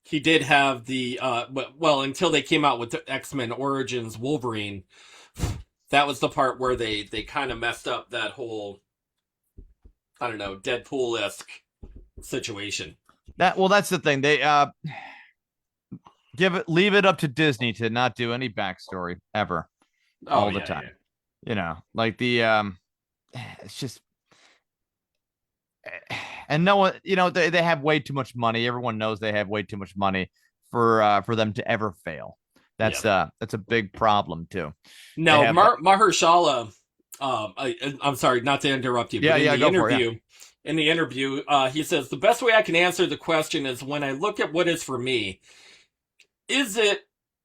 he did have the until they came out with the X-Men Origins Wolverine, that was the part where they kind of messed up that whole, I don't know, Deadpool-esque situation. That's the thing. They leave it up to Disney to not do any backstory ever, all the time. Yeah. You know, like it's just, and no one, you know, they have way too much money. Everyone knows they have way too much money for them to ever fail. That's a big problem too. No, Mahershala. I'm sorry, not to interrupt you. But in the interview, he says the best way I can answer the question is when I look at what is for me.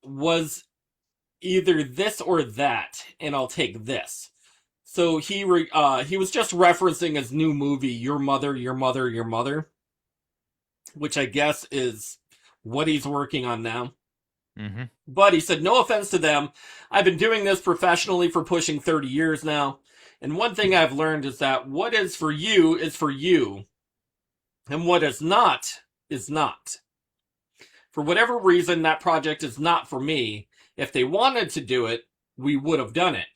Was either this or that, and I'll take this. So he was just referencing his new movie, Your Mother, Your Mother, Your Mother, which I guess is what he's working on now. Mm-hmm. But he said, no offense to them, I've been doing this professionally for pushing 30 years now, and one thing I've learned is that what is for you, and what is not, is not. For whatever reason, that project is not for me. If they wanted to do it, we would have done it.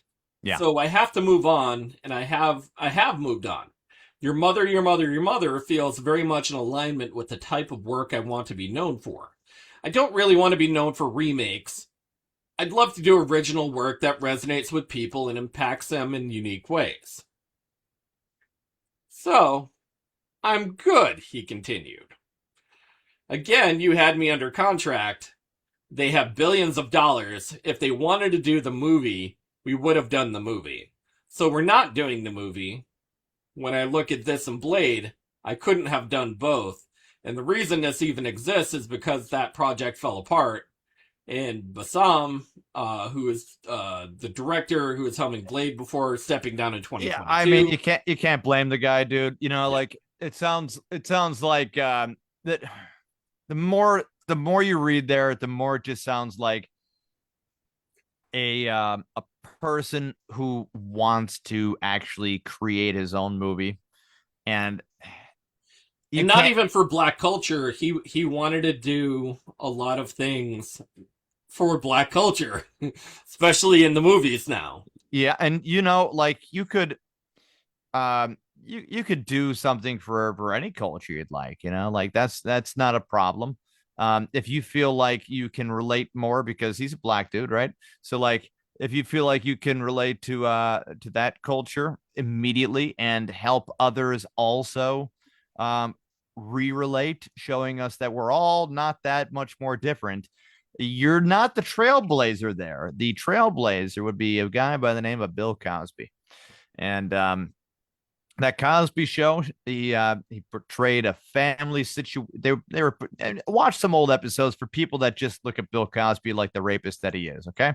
Yeah. So I have to move on, and I have moved on. Your Mother, Your Mother, Your Mother feels very much in alignment with the type of work I want to be known for. I don't really want to be known for remakes. I'd love to do original work that resonates with people and impacts them in unique ways. So, I'm good, he continued. Again, you had me under contract. They have billions of dollars. If they wanted to do the movie, we would have done the movie. So we're not doing the movie. When I look at this and Blade, I couldn't have done both. And the reason this even exists is because that project fell apart. And Bassam, who is the director who was helming Blade before stepping down in 2022. Yeah, I mean, you can't blame the guy, dude. You know, like it sounds like that. The more you read there, the more it just sounds like a person who wants to actually create his own movie, and not even for Black culture. He wanted to do a lot of things for Black culture, especially in the movies now. Yeah, and like you could you could do something for any culture you'd like, like that's not a problem. If you feel like you can relate more because he's a black dude, right? So like if you feel like you can relate to that culture immediately and help others also um re-relate, showing us that we're all not that much more different. You're not the trailblazer there. The trailblazer would be a guy by the name of Bill Cosby. And that Cosby Show, he portrayed a family situation. They were watch some old episodes for people that just look at Bill Cosby like the rapist that he is. Okay,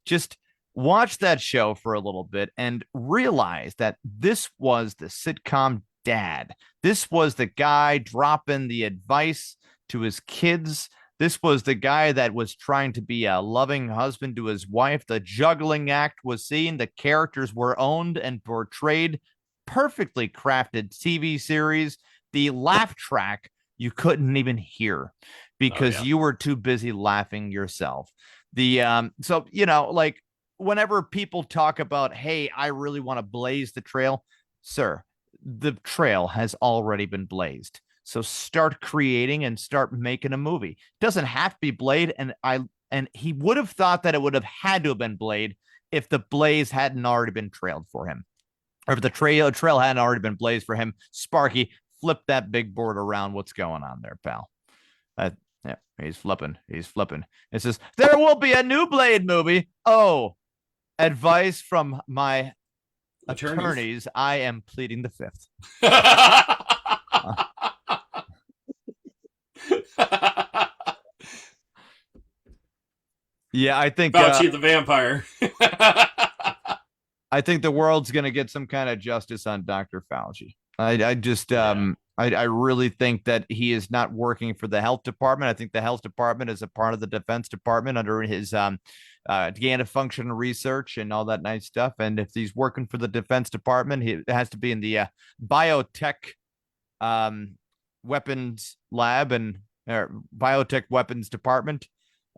just watch that show for a little bit and realize that this was the sitcom dad. This was the guy dropping the advice to his kids. This was the guy that was trying to be a loving husband to his wife. The juggling act was seen. The characters were owned and portrayed. Perfectly crafted TV series. The laugh track you couldn't even hear because you were too busy laughing yourself. So like whenever people talk about, hey, I really want to blaze the trail, sir, the trail has already been blazed. So start creating and start making a movie. It doesn't have to be Blade. And he would have thought that it would have had to have been Blade if the blaze hadn't already been trailed for him. Or if the trail hadn't already been blazed for him. Sparky, flip that big board around. What's going on there, pal? Yeah, he's flipping. It says, there will be a new Blade movie. Oh, advice from my attorneys. I am pleading the fifth. Yeah, I think Fauci the vampire. I think the world's going to get some kind of justice on Dr. Fauci. I really think that he is not working for the health department. I think the health department is a part of the defense department under his gain of function research and all that nice stuff. And if he's working for the defense department, he has to be in the biotech weapons lab and biotech weapons department.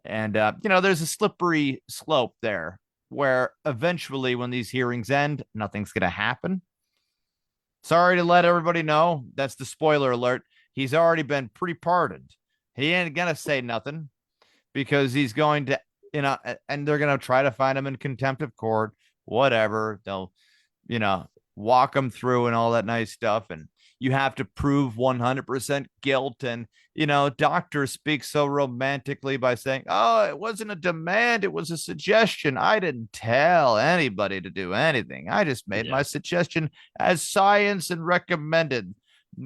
And, there's a slippery slope there where eventually when these hearings end, nothing's going to happen. Sorry to let everybody know. That's the spoiler alert. He's already been pre-pardoned. He ain't going to say nothing because he's going to, and they're going to try to find him in contempt of court, whatever. They'll, walk him through and all that nice stuff. And you have to prove 100% guilt. And, doctors speak so romantically by saying, oh, it wasn't a demand. It was a suggestion. I didn't tell anybody to do anything. I just made my suggestion as science and recommended.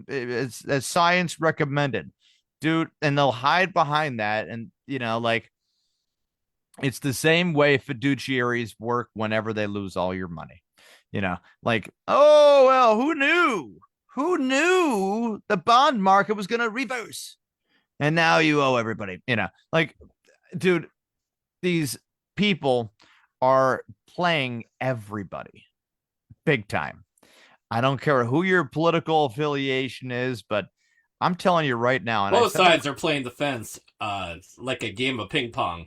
As science recommended, dude. And they'll hide behind that. And, it's the same way fiduciaries work whenever they lose all your money. Like, oh, well, who knew? Who knew the bond market was going to reverse? And now you owe everybody, like, dude, these people are playing everybody big time. I don't care who your political affiliation is, but I'm telling you right now. And both sides are playing the fence like a game of ping pong.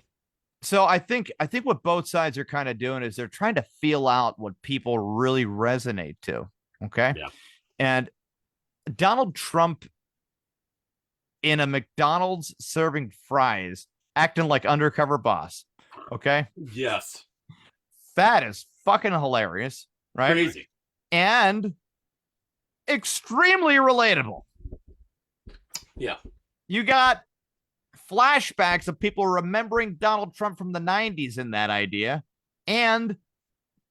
So I think what both sides are kind of doing is they're trying to feel out what people really resonate to. Okay. Yeah. And Donald Trump in a McDonald's serving fries, acting like undercover boss. Okay. Yes. That is fucking hilarious. Right. Crazy. And extremely relatable. Yeah. You got flashbacks of people remembering Donald Trump from the 90s in that idea. And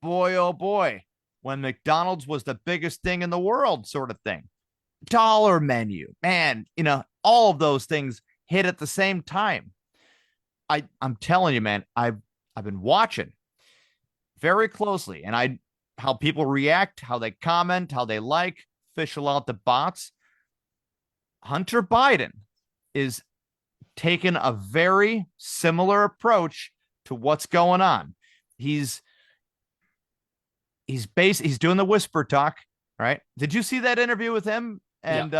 boy, oh boy, when McDonald's was the biggest thing in the world sort of thing. Dollar menu, man, all of those things hit at the same time. I'm telling you, man, I've been watching very closely and how people react, how they comment, how they fill out the bots. Hunter Biden is taken a very similar approach to what's going on. He's doing the whisper talk, right? Did you see that interview with him? And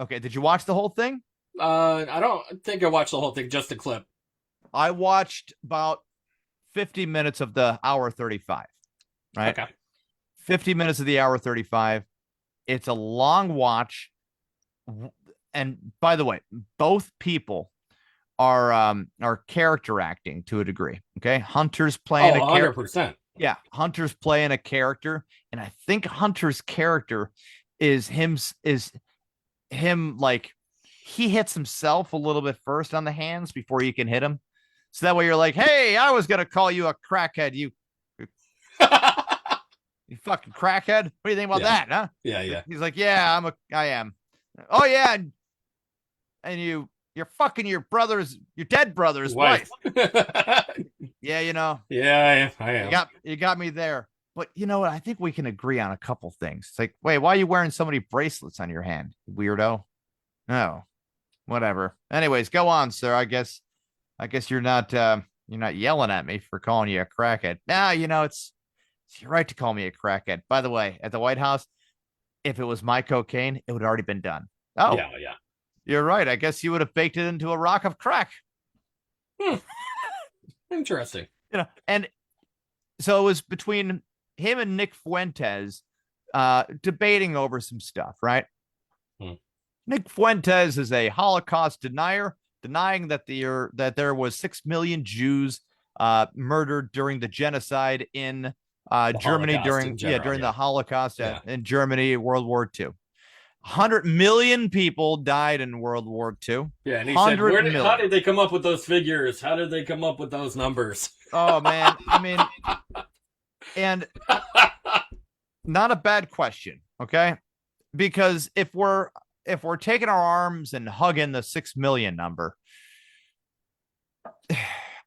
okay, did you watch the whole thing? I don't think I watched the whole thing, just a clip. I watched about 50 minutes of the hour 35. right? Okay. 50 minutes of the hour 35. It's a long watch. And by the way, both people are character acting to a degree. Okay. Hunter's playing a character. 100%. Yeah, Hunter's playing a character, and I think Hunter's character is him like he hits himself a little bit first on the hands before you can hit him. So that way you're like, hey, I was gonna call you a crackhead, you fucking crackhead. What do you think about that, huh? Yeah. He's like, yeah, I am. Oh yeah, and you're fucking your dead brother's wife. Yeah, Yeah, I am. You got me there. But you know what? I think we can agree on a couple things. It's like, wait, why are you wearing so many bracelets on your hand, weirdo? No, whatever. Anyways, go on, sir. I guess you're not yelling at me for calling you a crackhead. Nah, it's your right to call me a crackhead. By the way, at the White House, if it was my cocaine, it would have already been done. Oh, yeah. You're right. I guess you would have baked it into a rock of crack. Interesting. And so it was between him and Nick Fuentes debating over some stuff, right? Nick Fuentes is a Holocaust denier, denying that there was 6 million Jews murdered during the genocide in Germany during the Holocaust in Germany, World War II. 100 million people died in World War II. Yeah, and he said, how did they come up with those figures? How did they come up with those numbers? Oh, man. I mean, and not a bad question, okay? Because if we're taking our arms and hugging the 6 million number,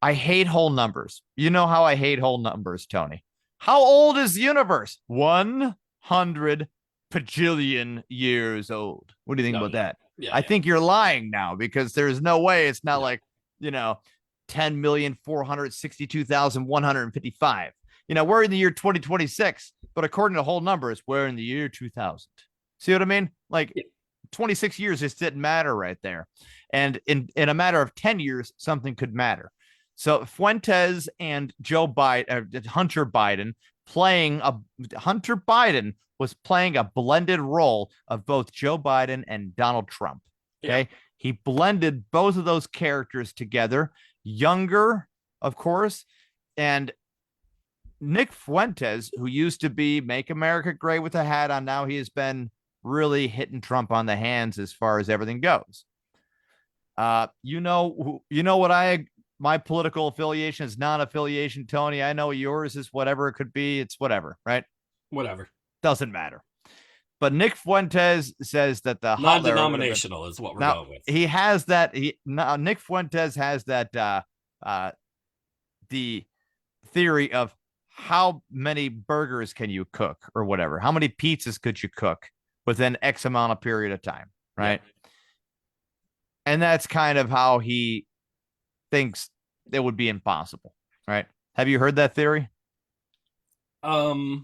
I hate whole numbers. You know how I hate whole numbers, Tony. How old is the universe? 100 bajillion years old. What do you think about that? Yeah, I think you're lying now, because there's no way it's not like 10,462,155. We're in the year 2026, but according to whole numbers, we're in the year 2000. See what I mean? Like 26 years just didn't matter right there. And in a matter of 10 years, something could matter. So Fuentes and Hunter Biden was playing a blended role of both Joe Biden and Donald Trump. Okay. Yeah. He blended both of those characters together, younger, of course. And Nick Fuentes, who used to be Make America Great with a hat on, now he has been really hitting Trump on the hands as far as everything goes. My political affiliation is non-affiliation, Tony. I know yours is whatever it could be. It's whatever, right? Whatever. Doesn't matter. But Nick Fuentes says that the non-denominational is what we're going with. He has that. Nick Fuentes has that the theory of how many burgers can you cook or whatever. How many pizzas could you cook within X amount of period of time, right? Yeah. And that's kind of how he thinks it would be impossible, right? Have you heard that theory? I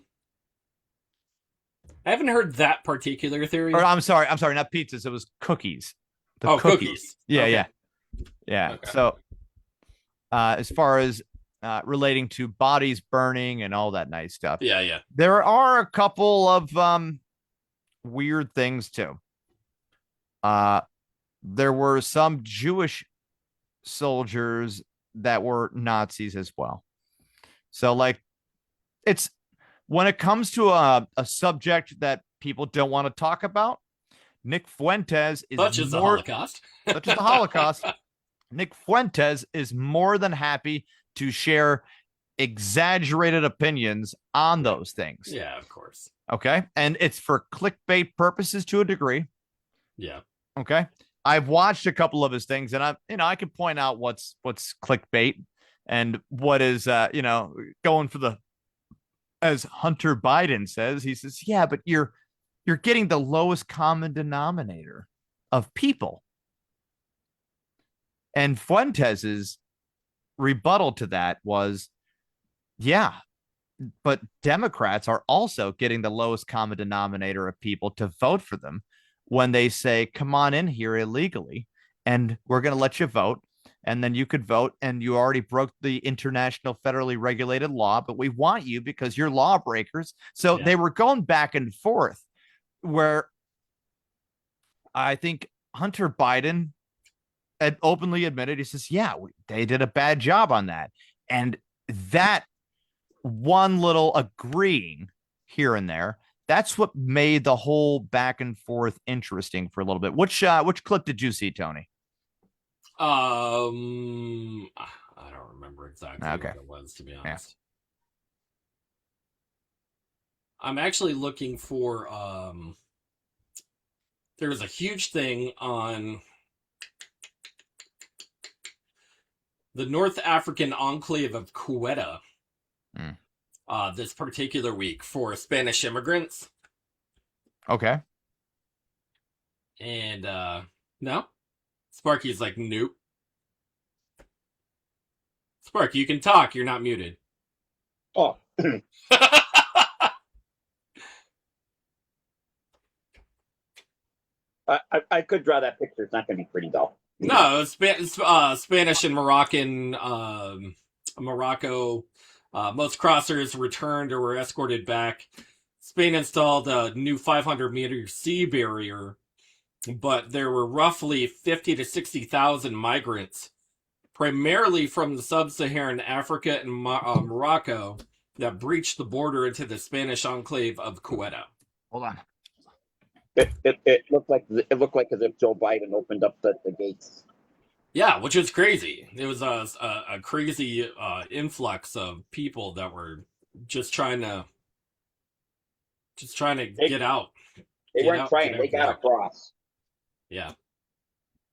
haven't heard that particular theory. Or, I'm sorry, not pizzas. It was cookies. Cookies. Yeah, okay. Yeah. Okay. So, as far as relating to bodies burning and all that nice stuff, yeah, there are a couple of weird things too. There were some Jewish soldiers that were Nazis as well. So, like, it's when it comes to a subject that people don't want to talk about, Nick Fuentes is such as the Holocaust. Such as the Holocaust. Nick Fuentes is more than happy to share exaggerated opinions on those things. Yeah, of course. Okay. And it's for clickbait purposes to a degree. Yeah. Okay. I've watched a couple of his things, and I can point out what's clickbait and what is going for the, as Hunter Biden says, he says, yeah, but you're getting the lowest common denominator of people. And Fuentes's rebuttal to that was, yeah, but Democrats are also getting the lowest common denominator of people to vote for them when they say, come on in here illegally and we're going to let you vote and then you could vote, and you already broke the international federally regulated law, but we want you because you're lawbreakers. So they were going back and forth, where I think Hunter Biden had openly admitted, he says, yeah, they did a bad job on that. And that one little agreeing here and there, that's what made the whole back and forth interesting for a little bit. Which clip did you see, Tony? I don't remember exactly what it was, to be honest. Yeah. I'm actually looking for there was a huge thing on the North African enclave of Quetta this particular week for Spanish immigrants. Okay. And no, Sparky's like, nope. Sparky, you can talk. You're not muted. Oh. I could draw that picture. It's not going to be pretty, though. No, Spanish and Moroccan, Morocco. Most crossers returned or were escorted back. Spain installed a new 500-meter sea barrier, but there were roughly 50 to 60,000 migrants, primarily from the sub-Saharan Africa and Morocco, that breached the border into the Spanish enclave of Quetta. Hold on. It looked like as if Joe Biden opened up the gates. Yeah, which was crazy. It was a crazy influx of people that were just trying to get out. They weren't trying. They got across. Yeah.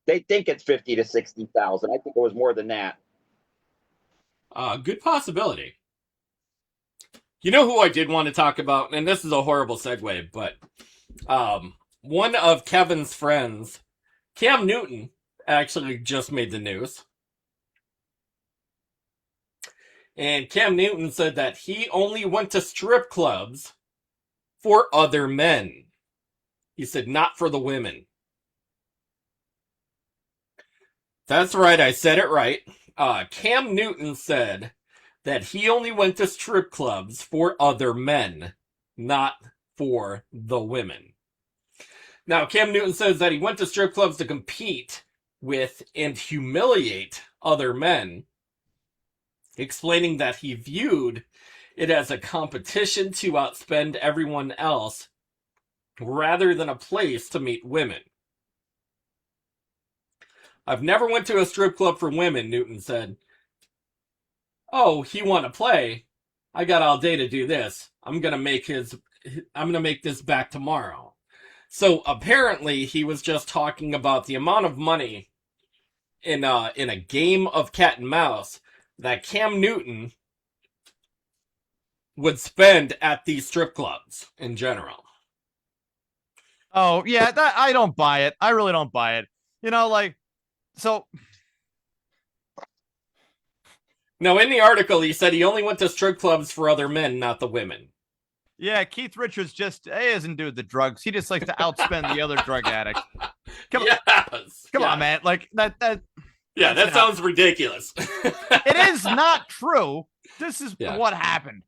They think it's 50 to 60,000. I think it was more than that. Good possibility. You know who I did want to talk about, and this is a horrible segue, but one of Kevin's friends, Cam Newton, actually just made the news. And Cam Newton said that he only went to strip clubs for other men. He said, not for the women. That's right, I said it right. Cam Newton said that he only went to strip clubs for other men, not for the women. Now, Cam Newton says that he went to strip clubs to compete with and humiliate other men, explaining that he viewed it as a competition to outspend everyone else rather than a place to meet women. I've never went to a strip club for women, Newton said. Oh, he want to play? I got all day to do this. I'm gonna make this back tomorrow. So apparently he was just talking about the amount of money in a game of cat and mouse that Cam Newton would spend at these strip clubs in general. Oh, yeah, I don't buy it. I really don't buy it. You know, like, so. Now, in the article, he said he only went to strip clubs for other men, not the women. Yeah, Keith Richards he doesn't do the drugs. He just likes to outspend the other drug addicts. Come on, man. Like that. Yeah, that sounds ridiculous. It is not true. This is what happened.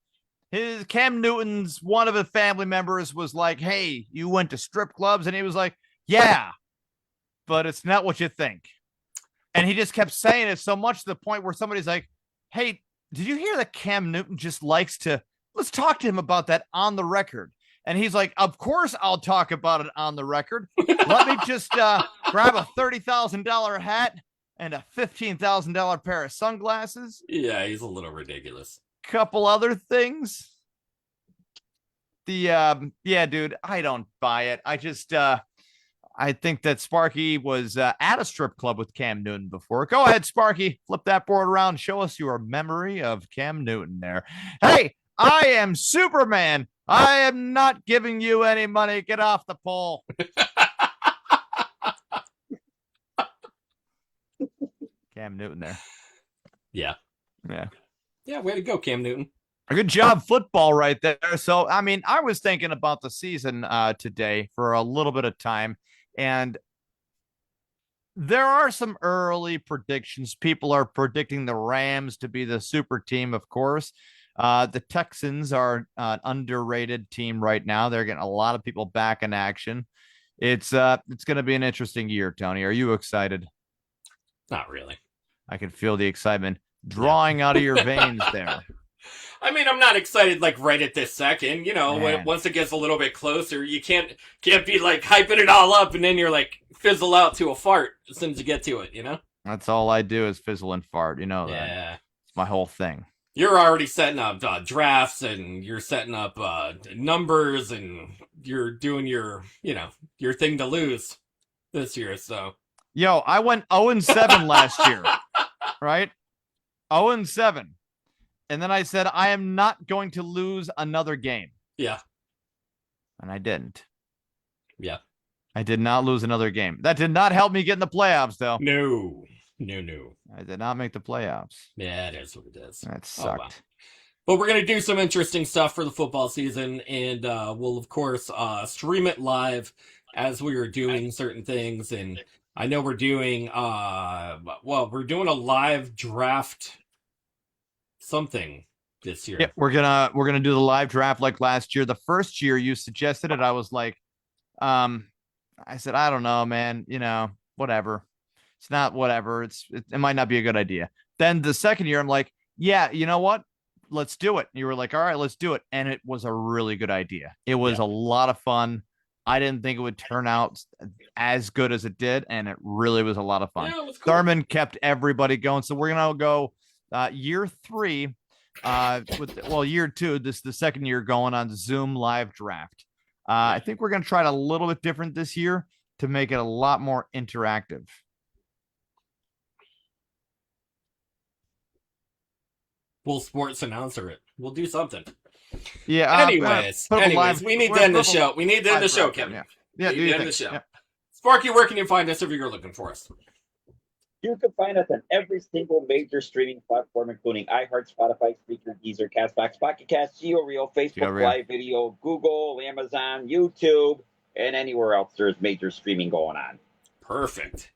Cam Newton's one of his family members was like, "Hey, you went to strip clubs," and he was like, "Yeah, but it's not what you think." And he just kept saying it so much to the point where somebody's like, "Hey, did you hear that Cam Newton just likes to? Let's talk to him about that on the record." And he's like, "Of course I'll talk about it on the record. Let me just grab a $30,000 hat and a $15,000 pair of sunglasses." Yeah, he's a little ridiculous. Couple other things. Yeah, dude, I don't buy it. I just I think that Sparky was at a strip club with Cam Newton before. Go ahead, Sparky. Flip that board around. Show us your memory of Cam Newton there. Hey, I am Superman. I am not giving you any money. Get off the pole. Cam Newton there. Yeah. Yeah. Yeah, way to go, Cam Newton. A good job, football right there. So, I mean, I was thinking about the season today for a little bit of time, and There are some early predictions. People are predicting the Rams to be the super team, of course. The Texans are an underrated team right now. They're getting a lot of people back in action. It's going to be an interesting year, Tony. Are you excited? Not really. I can feel the excitement drawing out of your veins there. I mean, I'm not excited like right at this second. Once it gets a little bit closer, you can't be like hyping it all up and then you're like fizzle out to a fart as soon as you get to it. That's all I do is fizzle and fart. You know that. Yeah. It's my whole thing. You're already setting up drafts and you're setting up numbers and you're doing your thing to lose this year. So, yo, I went 0-7 last year, right? 0-7. And then I said, I am not going to lose another game. Yeah. And I didn't. Yeah. I did not lose another game. That did not help me get in the playoffs, though. No. I did not make the playoffs. Yeah, it is what it is. That sucked. Oh, wow. But we're going to do some interesting stuff for the football season, and we'll, of course, stream it live as we are doing certain things. And I know we're doing, we're doing a live draft something this year. Yeah, we're gonna do the live draft like last year. The first year you suggested it, I was like, I said, I don't know, man. Whatever. It's not whatever. It might not be a good idea. Then the second year, I'm like, yeah, you know what? Let's do it. And you were like, all right, let's do it. And it was a really good idea. It was a lot of fun. I didn't think it would turn out as good as it did, and it really was a lot of fun. Yeah, it was cool. Thurman kept everybody going. So we're gonna go year 3 year 2, this is the second year going on Zoom live draft. I think we're going to try it a little bit different this year to make it a lot more interactive. We'll sports announcer it. We'll do something. Yeah. Anyways, we need to end the show. We need to end the show, Kevin. Yeah, we need to end the show. Yeah. Sparky, where can you find us if you're looking for us? You can find us on every single major streaming platform, including iHeart, Spotify, Spreaker, Deezer, CastBox, Pocket Cast, GeoReel, Facebook Live Video, Google, Amazon, YouTube, and anywhere else there's major streaming going on. Perfect.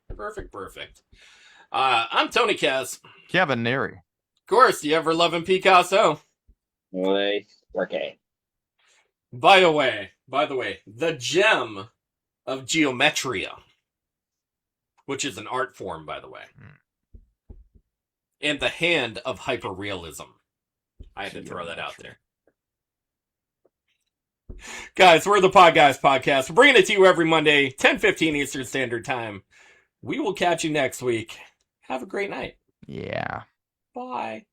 I'm Tony Kaz. Kevin Neary. Of course, the ever-loving Picasso. Okay. By the way, the gem of geometria, which is an art form, by the way, and the hand of hyperrealism. I had to throw that out there. Guys, we're the Podguyz Podcast. We're bringing it to you every Monday, 10:15 Eastern Standard Time. We will catch you next week. Have a great night. Yeah. Bye.